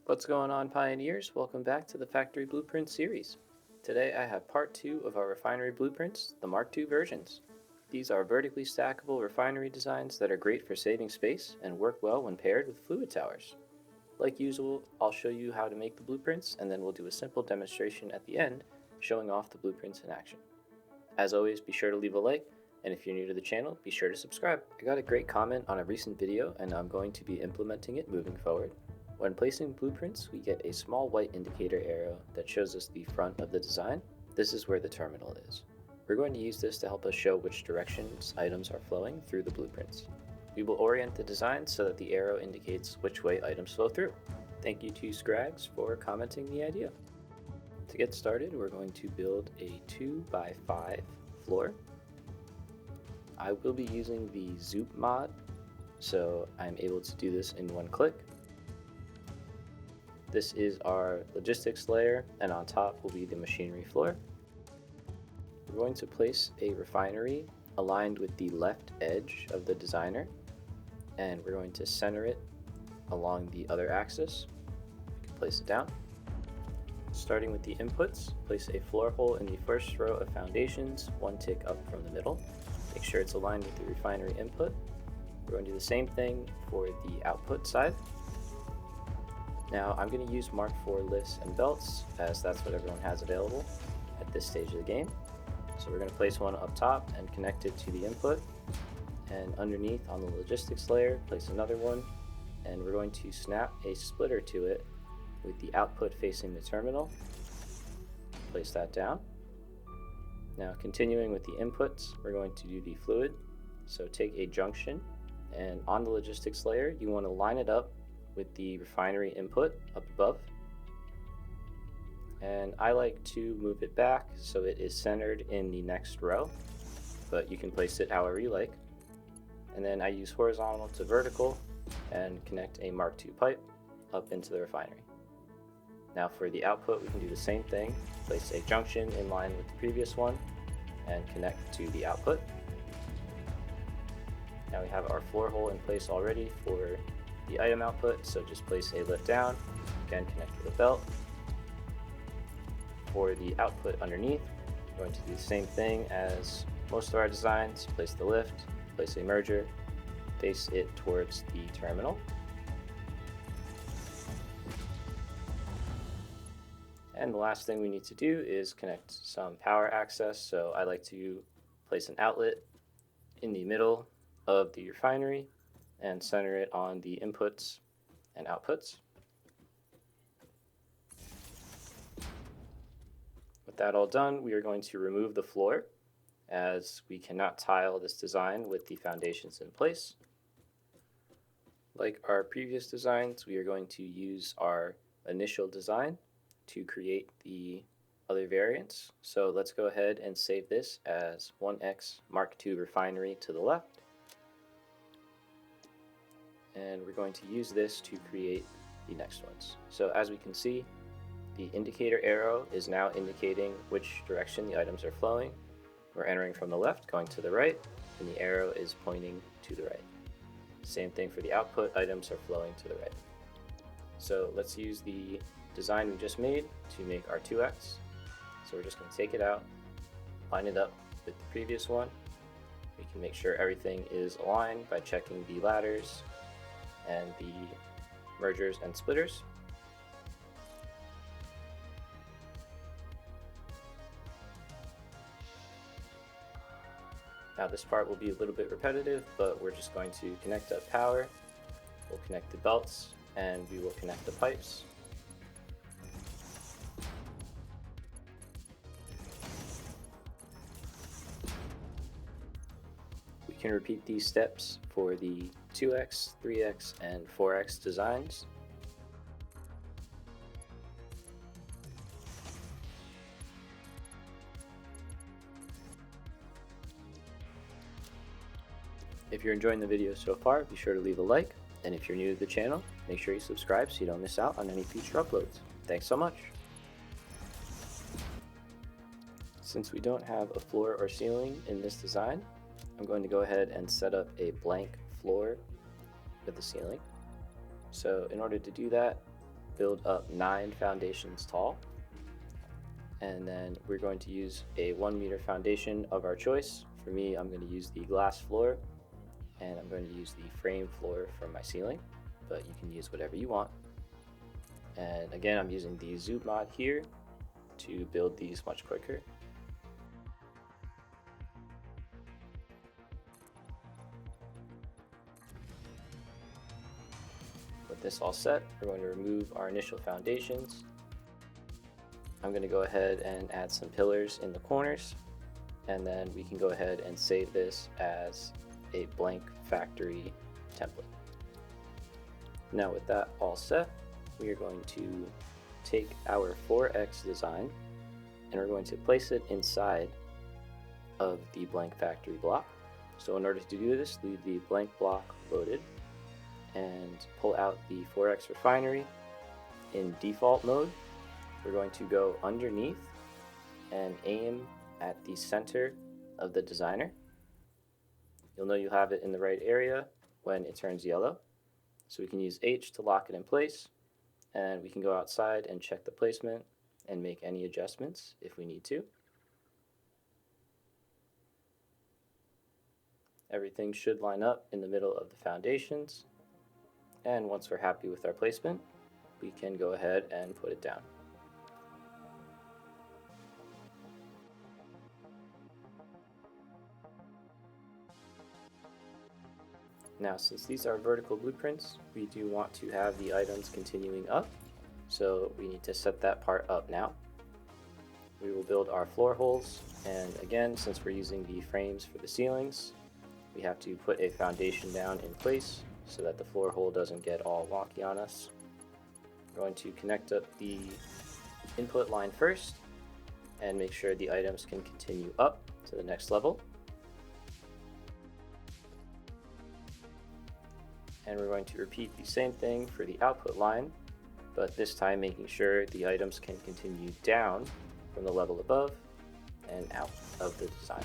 What's going on, Pioneers? Welcome back to the Factory Blueprint series. Today I have part 2 of our refinery blueprints, the Mk.2 versions. These are vertically stackable refinery designs that are great for saving space and work well when paired with fluid towers. Like usual, I'll show you how to make the blueprints and then we'll do a simple demonstration at the end showing off the blueprints in action. As always, be sure to leave a like, and if you're new to the channel, be sure to subscribe. I got a great comment on a recent video and I'm going to be implementing it moving forward. When placing blueprints, we get a small white indicator arrow that shows us the front of the design. This is where the terminal is. We're going to use this to help us show which directions items are flowing through the blueprints. We will orient the design so that the arrow indicates which way items flow through. Thank you to Scrags for commenting the idea. To get started, we're going to build a 2x5 floor. I will be using the Zoop mod, so I'm able to do this in one click. This is our logistics layer, and on top will be the machinery floor. We're going to place a refinery aligned with the left edge of the designer, and we're going to center it along the other axis. We can place it down. Starting with the inputs, place a floor hole in the first row of foundations, one tick up from the middle. Make sure it's aligned with the refinery input. We're going to do the same thing for the output side. Now I'm going to use Mark IV lifts and belts, as that's what everyone has available at this stage of the game. So we're going to place one up top and connect it to the input, and underneath on the logistics layer place another one, and we're going to snap a splitter to it with the output facing the terminal. Place that down. Now continuing with the inputs, we're going to do the fluid. So take a junction, and on the logistics layer you want to line it up with the refinery input up above, and I like to move it back so it is centered in the next row, but you can place it however you like. And then I use horizontal to vertical and connect a Mk.2 pipe up into the refinery. Now for the output, we can do the same thing. Place a junction in line with the previous one and connect to the output. Now we have our floor hole in place already for the item output, so just place a lift down, again connect with a belt. For the output underneath, we're going to do the same thing as most of our designs. Place the lift, place a merger, face it towards the terminal. And the last thing we need to do is connect some power access, so I like to place an outlet in the middle of the refinery and center it on the inputs and outputs. With that all done, we are going to remove the floor, as we cannot tile this design with the foundations in place. Like our previous designs, we are going to use our initial design to create the other variants. So let's go ahead and save this as 1x Mk.2 refinery to the left. And we're going to use this to create the next ones. So as we can see, the indicator arrow is now indicating which direction the items are flowing. We're entering from the left, going to the right, and the arrow is pointing to the right. Same thing for the output, items are flowing to the right. So let's use the design we just made to make our 2x. So we're just going to take it out, line it up with the previous one. We can make sure everything is aligned by checking the ladders and the mergers and splitters. Now this part will be a little bit repetitive, but we're just going to connect up power, we'll connect the belts, and we will connect the pipes. We can repeat these steps for the 2x, 3x, and 4x designs. If you're enjoying the video so far, be sure to leave a like, and if you're new to the channel, make sure you subscribe so you don't miss out on any future uploads. Thanks so much! Since we don't have a floor or ceiling in this design, I'm going to go ahead and set up a blank floor with the ceiling. So in order to do that, build up 9 foundations tall. And then we're going to use a 1 meter foundation of our choice. For me, I'm going to use the glass floor, and I'm going to use the frame floor for my ceiling, but you can use whatever you want. And again, I'm using the Zoot mod here to build these much quicker. With this all set, we're going to remove our initial foundations. I'm going to go ahead and add some pillars in the corners, and then we can go ahead and save this as a blank factory template. Now with that all set, we are going to take our 4x design and we're going to place it inside of the blank factory block. So in order to do this, leave the blank block loaded and pull out the 4x refinery in default mode. We're going to go underneath and aim at the center of the designer. You'll know you have it in the right area when it turns yellow. So we can use H to lock it in place, and we can go outside and check the placement and make any adjustments if we need to. Everything should line up in the middle of the foundations, and once we're happy with our placement, we can go ahead and put it down. Now, since these are vertical blueprints, we do want to have the items continuing up, so we need to set that part up now. We will build our floor holes, and again, since we're using the frames for the ceilings, we have to put a foundation down in place so that the floor hole doesn't get all wonky on us. We're going to connect up the input line first and make sure the items can continue up to the next level. And we're going to repeat the same thing for the output line, but this time making sure the items can continue down from the level above and out of the design.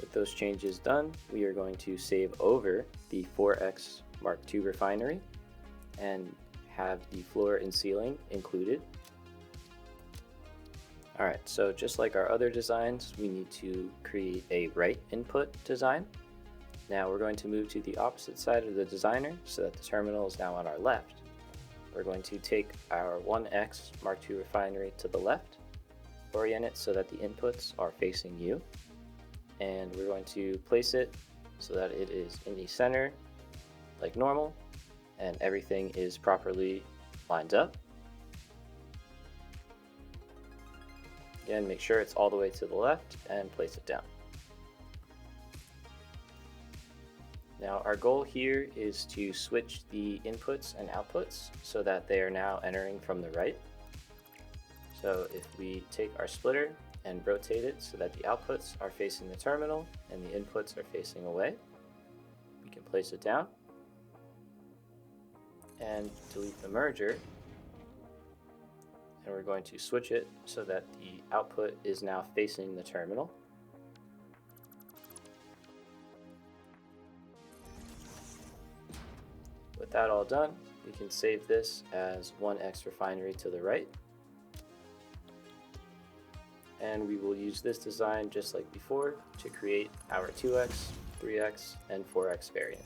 With those changes done, we are going to save over the 4x Mk.2 Refinery and have the floor and ceiling included. Alright, so just like our other designs, we need to create a right input design. Now we're going to move to the opposite side of the designer so that the terminal is now on our left. We're going to take our 1x Mk.2 Refinery to the left, orient it so that the inputs are facing you, and we're going to place it so that it is in the center like normal and everything is properly lined up. Again, make sure it's all the way to the left and place it down. Now our goal here is to switch the inputs and outputs so that they are now entering from the right. So if we take our splitter and rotate it so that the outputs are facing the terminal and the inputs are facing away, we can place it down and delete the merger, and we're going to switch it so that the output is now facing the terminal. With that all done, we can save this as 1x refinery to the right, and we will use this design just like before to create our 2x, 3x, and 4x variant.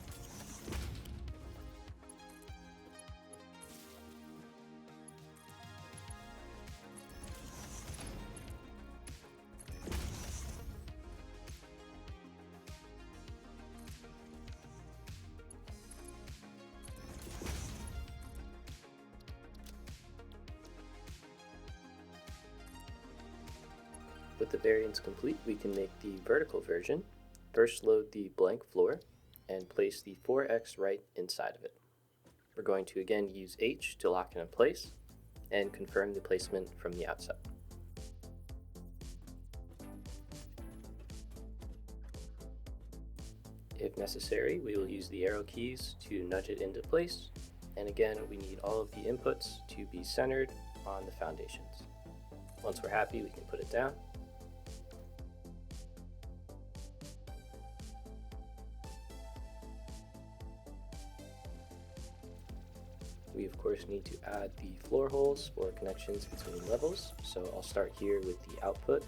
With the variants complete, we can make the vertical version. First load the blank floor and place the 4x right inside of it. We're going to again use H to lock it in place and confirm the placement from the outset. If necessary, we will use the arrow keys to nudge it into place, And again, we need all of the inputs to be centered on the foundations. Once we're happy, we can put it down. We of course need to add the floor holes for connections between levels. So I'll start here with the output.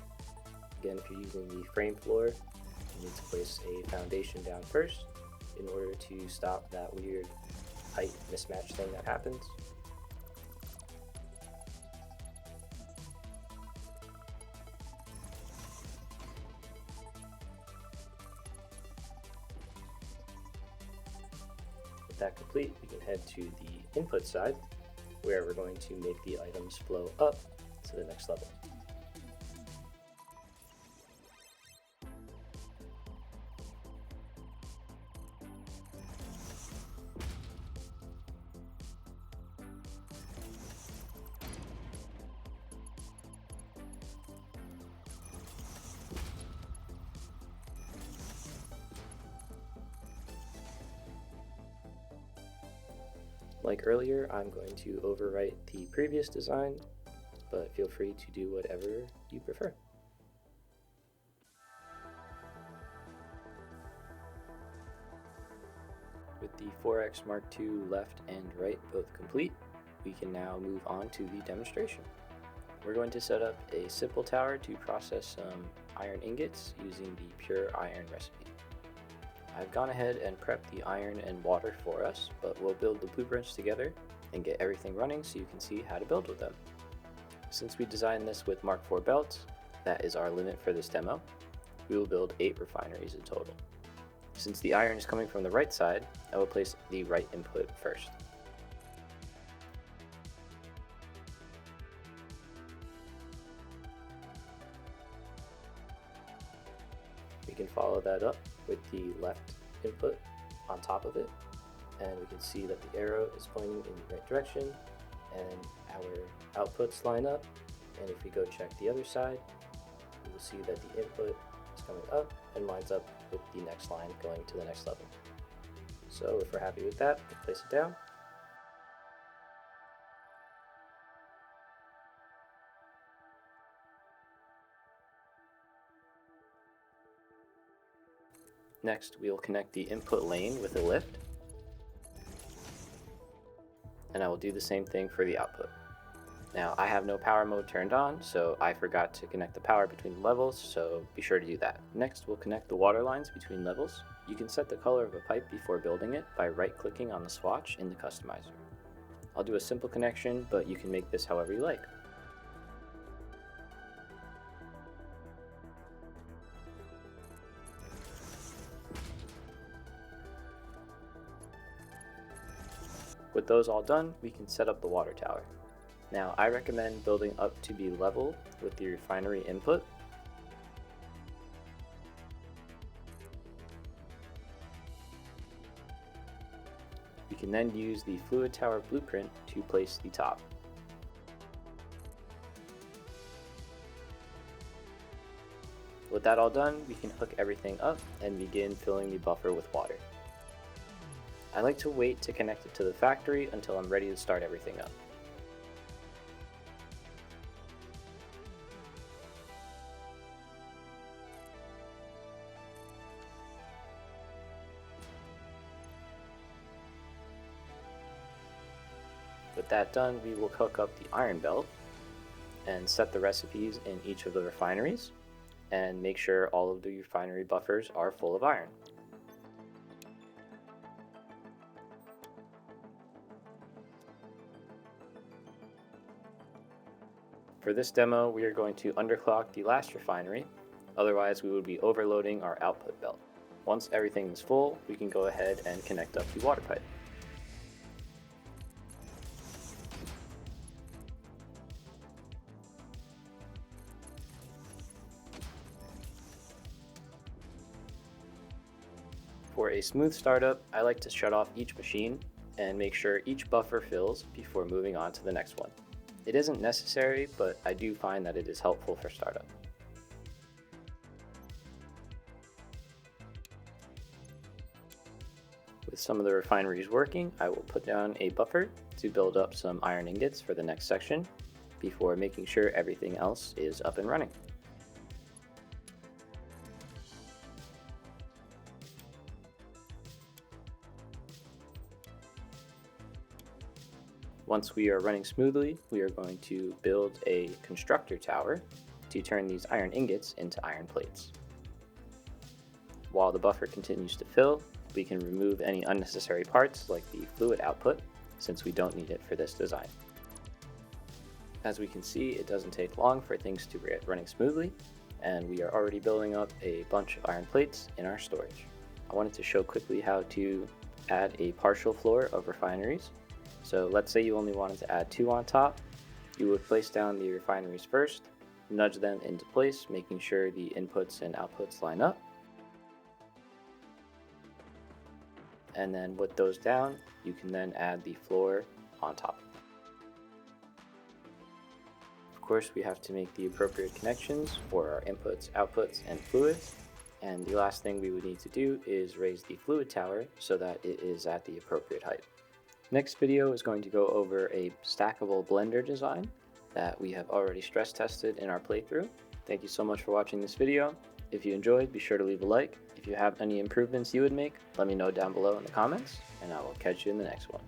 Again, if you're using the frame floor, you need to place a foundation down first in order to stop that weird height mismatch thing that happens. With that complete, we can head to the input side, where we're going to make the items flow up to the next level. Like earlier, I'm going to overwrite the previous design, but feel free to do whatever you prefer. With the 4X Mark II left and right both complete, we can now move on to the demonstration. We're going to set up a simple tower to process some iron ingots using the pure iron recipe. I've gone ahead and prepped the iron and water for us, but we'll build the blueprints together and get everything running so you can see how to build with them. Since we designed this with Mark IV belts, that is our limit for this demo, we will build 8 refineries in total. Since the iron is coming from the right side, I will place the right input first. We can follow that up with the left input on top of it, and we can see that the arrow is pointing in the right direction and our outputs line up. And if we go check the other side, we will see that the input is coming up and lines up with the next line going to the next level. So if we're happy with that, we'll place it down. Next, we will connect the input lane with a lift, and I will do the same thing for the output. Now, I have no power mode turned on, so I forgot to connect the power between levels, so be sure to do that. Next, we'll connect the water lines between levels. You can set the color of a pipe before building it by right-clicking on the swatch in the customizer. I'll do a simple connection, but you can make this however you like. With those all done, we can set up the water tower. Now, I recommend building up to be level with the refinery input. We can then use the fluid tower blueprint to place the top. With that all done, we can hook everything up and begin filling the buffer with water. I like to wait to connect it to the factory until I'm ready to start everything up. With that done, we will hook up the iron belt and set the recipes in each of the refineries and make sure all of the refinery buffers are full of iron. For this demo, we are going to underclock the last refinery, otherwise we would be overloading our output belt. Once everything is full, we can go ahead and connect up the water pipe. For a smooth startup, I like to shut off each machine and make sure each buffer fills before moving on to the next one. It isn't necessary, but I do find that it is helpful for startup. With some of the refineries working, I will put down a buffer to build up some iron ingots for the next section before making sure everything else is up and running. Once we are running smoothly, we are going to build a constructor tower to turn these iron ingots into iron plates. While the buffer continues to fill, we can remove any unnecessary parts like the fluid output, since we don't need it for this design. As we can see, it doesn't take long for things to get running smoothly, and we are already building up a bunch of iron plates in our storage. I wanted to show quickly how to add a partial floor of refineries. So let's say you only wanted to add 2 on top. You would place down the refineries first, nudge them into place, making sure the inputs and outputs line up. And then with those down, you can then add the floor on top. Of course, we have to make the appropriate connections for our inputs, outputs, and fluids. And the last thing we would need to do is raise the fluid tower so that it is at the appropriate height. Next video is going to go over a stackable blender design that we have already stress tested in our playthrough. Thank you so much for watching this video. If you enjoyed, be sure to leave a like. If you have any improvements you would make, let me know down below in the comments, and I will catch you in the next one.